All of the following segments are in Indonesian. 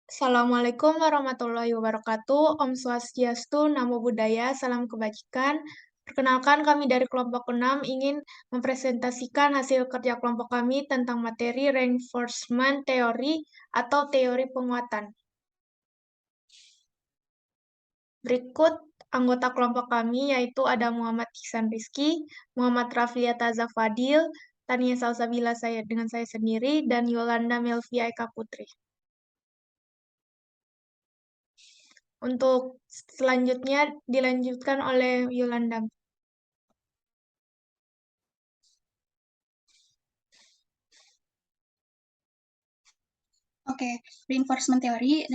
Assalamualaikum warahmatullahi wabarakatuh. Om Swastiastu, Namo Buddhaya, Salam Kebajikan. Perkenalkan kami dari kelompok 6 ingin mempresentasikan hasil kerja kelompok kami tentang materi reinforcement theory atau teori penguatan. Berikut anggota kelompok kami yaitu ada Muhammad Ihsan Rizky, Muhammad Rafliata Zafadil, Tania Salsabila saya dengan saya sendiri, dan Yolanda Melvia Eka Putri. Untuk selanjutnya dilanjutkan oleh Yolanda. Oke, reinforcement theory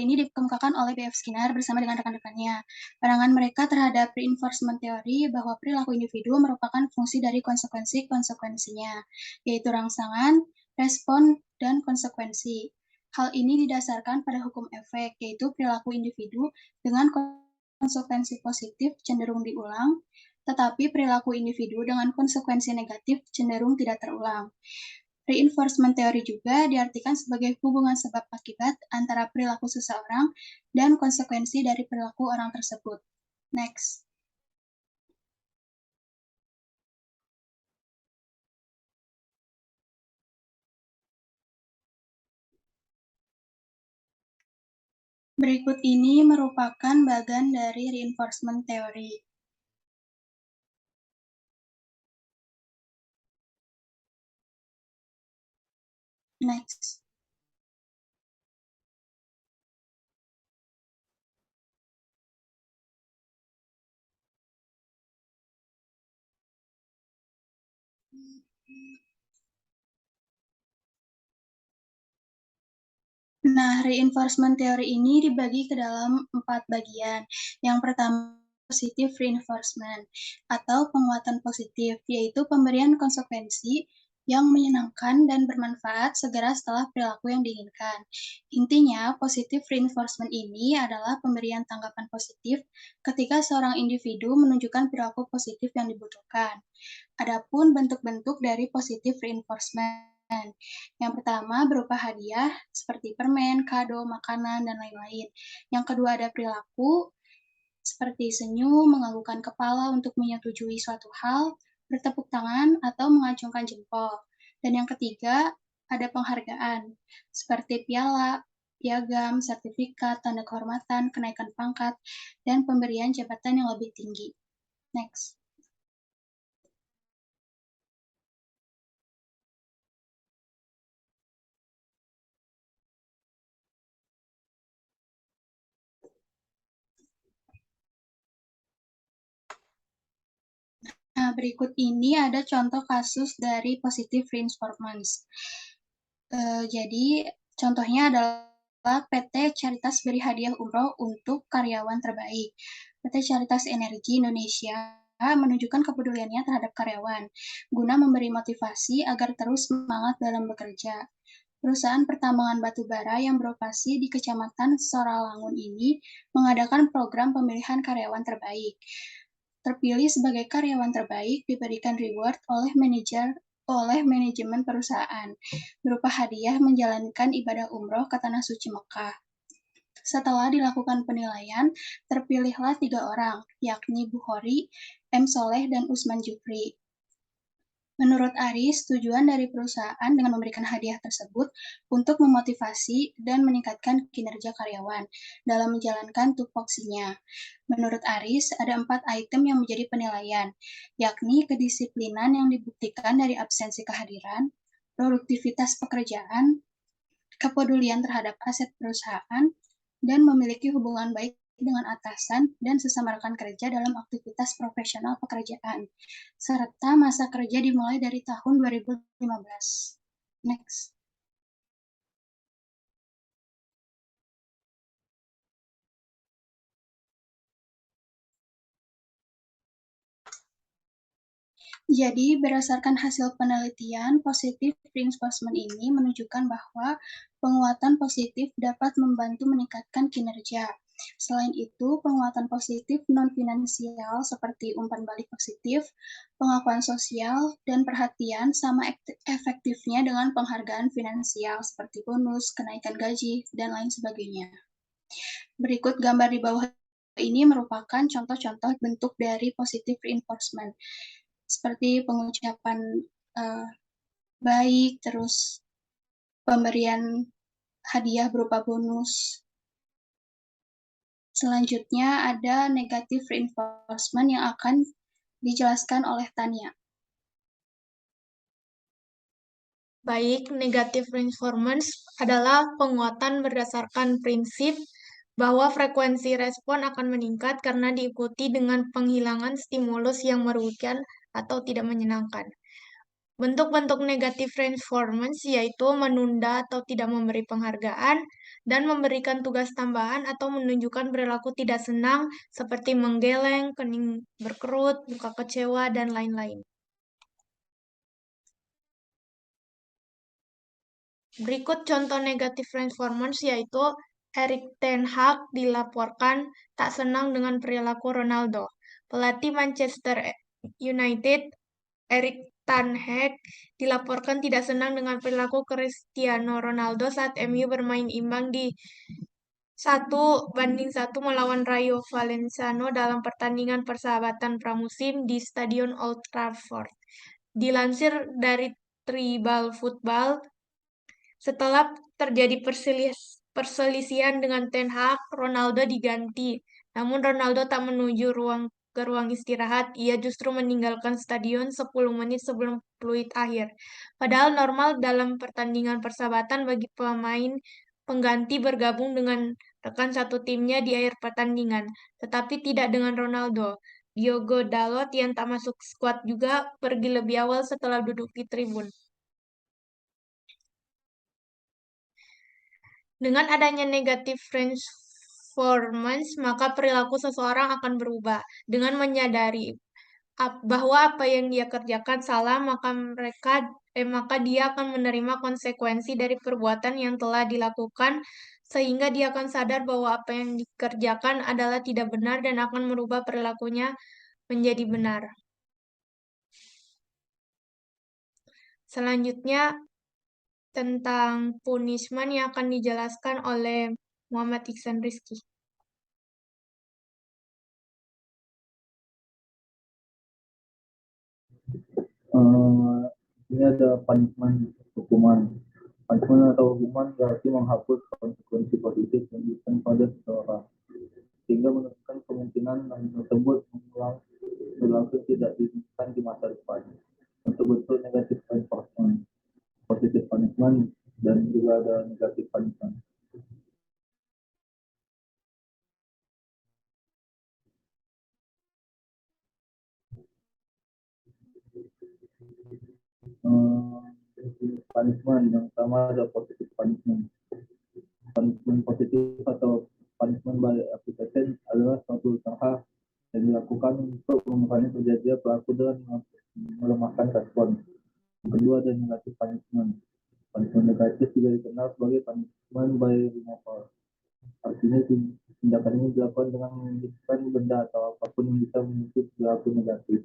ini dikemukakan oleh B.F. Skinner bersama dengan rekan-rekannya. Pandangan mereka terhadap reinforcement theory bahwa perilaku individu merupakan fungsi dari konsekuensi-konsekuensinya, yaitu rangsangan, respon, dan konsekuensi. Hal ini didasarkan pada hukum efek, yaitu perilaku individu dengan konsekuensi positif cenderung diulang, tetapi perilaku individu dengan konsekuensi negatif cenderung tidak terulang. Reinforcement theory juga diartikan sebagai hubungan sebab akibat antara perilaku seseorang dan konsekuensi dari perilaku orang tersebut. Next. Berikut ini merupakan bagian dari reinforcement theory. Next. Nah, reinforcement theory ini dibagi ke dalam 4 bagian. Yang pertama, positive reinforcement atau penguatan positif, yaitu pemberian konsekuensi yang menyenangkan dan bermanfaat segera setelah perilaku yang diinginkan. Intinya, positive reinforcement ini adalah pemberian tanggapan positif ketika seorang individu menunjukkan perilaku positif yang dibutuhkan. Adapun bentuk-bentuk dari positive reinforcement. Yang pertama berupa hadiah seperti permen, kado, makanan, dan lain-lain. Yang kedua ada perilaku seperti senyum, menganggukkan kepala untuk menyetujui suatu hal, bertepuk tangan, atau mengacungkan jempol. Dan yang ketiga ada penghargaan seperti piala, piagam, sertifikat, tanda kehormatan, kenaikan pangkat, dan pemberian jabatan yang lebih tinggi. Next. Nah, berikut ini ada contoh kasus dari positive reinforcement. Jadi, contohnya adalah PT Caritas beri hadiah umroh untuk karyawan terbaik. PT Caritas Energi Indonesia menunjukkan kepeduliannya terhadap karyawan, guna memberi motivasi agar terus semangat dalam bekerja. Perusahaan pertambangan batu bara yang beroperasi di Kecamatan Soralangun ini mengadakan program pemilihan karyawan terbaik. Terpilih sebagai karyawan terbaik diberikan reward oleh manajemen perusahaan berupa hadiah menjalankan ibadah umroh ke Tanah Suci Mekah. Setelah dilakukan penilaian, terpilihlah 3 orang, yakni Bukhari, M. Soleh, dan Usman Jufri. Menurut Aris, tujuan dari perusahaan dengan memberikan hadiah tersebut untuk memotivasi dan meningkatkan kinerja karyawan dalam menjalankan tupoksinya. Menurut Aris, ada 4 item yang menjadi penilaian, yakni kedisiplinan yang dibuktikan dari absensi kehadiran, produktivitas pekerjaan, kepedulian terhadap aset perusahaan, dan memiliki hubungan baik dengan atasan dan sesama rekan kerja dalam aktivitas profesional pekerjaan, serta masa kerja dimulai dari tahun 2015. Next. Jadi, berdasarkan hasil penelitian, positive reinforcement ini menunjukkan bahwa penguatan positif dapat membantu meningkatkan kinerja. Selain itu, penguatan positif non-finansial seperti umpan balik positif, pengakuan sosial, dan perhatian sama efektifnya dengan penghargaan finansial seperti bonus, kenaikan gaji, dan lain sebagainya. Berikut gambar di bawah ini merupakan contoh-contoh bentuk dari positive reinforcement, seperti pengucapan baik, terus pemberian hadiah berupa bonus. Selanjutnya ada negative reinforcement yang akan dijelaskan oleh Tania. Baik, negative reinforcement adalah penguatan berdasarkan prinsip bahwa frekuensi respon akan meningkat karena diikuti dengan penghilangan stimulus yang merugikan atau tidak menyenangkan. Bentuk-bentuk negative reinforcement yaitu menunda atau tidak memberi penghargaan dan memberikan tugas tambahan atau menunjukkan perilaku tidak senang seperti menggeleng, kening berkerut, muka kecewa, dan lain-lain. Berikut contoh negative reinforcement yaitu Erik ten Hag dilaporkan tak senang dengan perilaku Ronaldo. Pelatih Manchester United Erik ten Hag dilaporkan tidak senang dengan perilaku Cristiano Ronaldo saat MU bermain imbang di 1-1 melawan Rayo Vallecano dalam pertandingan persahabatan pramusim di Stadion Old Trafford. Dilansir dari Tribal Football, setelah terjadi perselisihan dengan Ten Hag, Ronaldo diganti. Namun Ronaldo tak menuju ke ruang istirahat, ia justru meninggalkan stadion 10 menit sebelum peluit akhir. Padahal normal dalam pertandingan persahabatan bagi pemain pengganti bergabung dengan rekan satu timnya di akhir pertandingan, tetapi tidak dengan Ronaldo. Diogo Dalot yang tak masuk skuad juga pergi lebih awal setelah duduk di tribun. Dengan adanya negative reinforcement, maka perilaku seseorang akan berubah. Dengan menyadari bahwa apa yang dia kerjakan salah, maka dia akan menerima konsekuensi dari perbuatan yang telah dilakukan, sehingga dia akan sadar bahwa apa yang dikerjakan adalah tidak benar dan akan merubah perilakunya menjadi benar. Selanjutnya, tentang punishment yang akan dijelaskan oleh Muhammad Iksan Rizky. Ini ada punishment, hukuman. Punishment atau hukuman berarti menghapus konsekuensi positif yang diberikan pada seseorang, sehingga menentukan kemungkinan hal tersebut mengulang berlaku tidak diinginkan di masa depan. Untuk bentuk negatif reinforcement, positive punishment, dan juga ada negatif punishment. Punishment yang pertama ada positive punishment. Punishment positif atau punishment by application adalah suatu usaha yang dilakukan untuk mengurangi terjadinya pelaku dengan melemahkan respon. Yang kedua ada negative punishment. Punishment negatif juga dikenal sebagai punishment by removal. Artinya tindakan ini dilakukan dengan menunjukkan benda atau apapun yang bisa memicu perilaku negatif.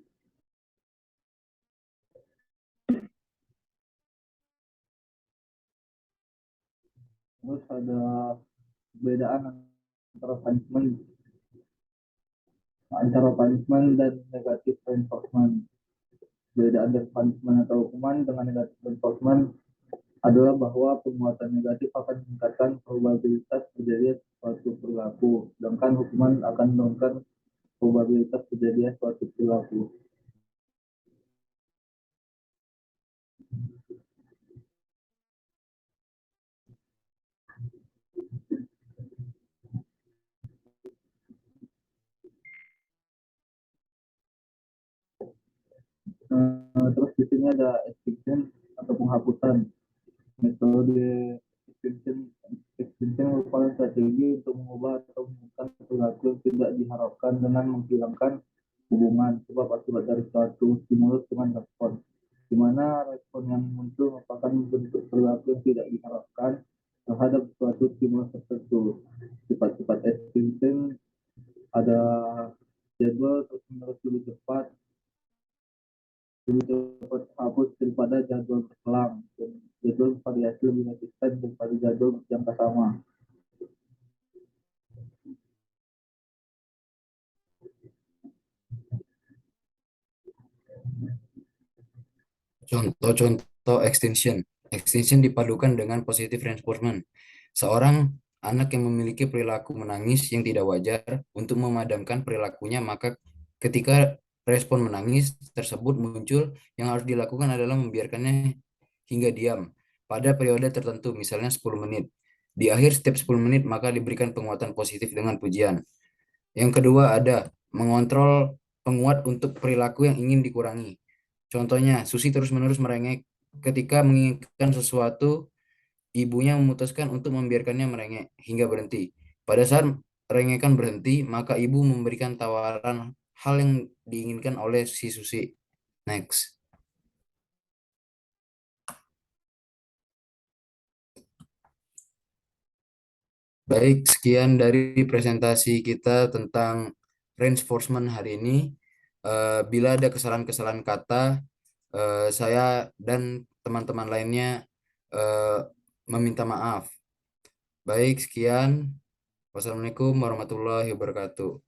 Terus ada perbedaan antara punishment dan negatif reinforcement. Perbedaan dari punishment atau hukuman dengan negatif reinforcement adalah bahwa penguatan negatif akan meningkatkan probabilitas terjadinya suatu perilaku, sedangkan hukuman akan menurunkan probabilitas terjadinya suatu perilaku. Terus di sini ada extinction atau penghapusan. Metode extinction merupakan strategi untuk mengubah atau menghapuskan perilaku yang tidak diharapkan dengan menghilangkan hubungan sebab akibat dari suatu stimulus dengan respon, di mana respon yang muncul merupakan bentuk perilaku yang tidak diharapkan terhadap suatu stimulus tertentu. Sifat-sifat extinction lebih cepat hapus daripada jadwal berselang, dan jadwal variasi lebih konsisten daripada jadwal yang sama. Contoh-contoh extinction. Extinction dipadukan dengan positive reinforcement. Seorang anak yang memiliki perilaku menangis yang tidak wajar untuk memadamkan perilakunya, maka ketika respon menangis tersebut muncul, yang harus dilakukan adalah membiarkannya hingga diam pada periode tertentu, misalnya 10 menit. Di akhir setiap 10 menit maka diberikan penguatan positif dengan pujian. Yang kedua ada mengontrol penguat untuk perilaku yang ingin dikurangi. Contohnya, Susi terus-menerus merengek. Ketika menginginkan sesuatu, ibunya memutuskan untuk membiarkannya merengek hingga berhenti. Pada saat rengekan berhenti, maka ibu memberikan tawaran hal yang diinginkan oleh si Susi. Next. Baik, sekian dari presentasi kita tentang reinforcement hari ini. Bila ada kesalahan-kesalahan kata, saya dan teman-teman lainnya meminta maaf. Baik, sekian. Wassalamualaikum warahmatullahi wabarakatuh.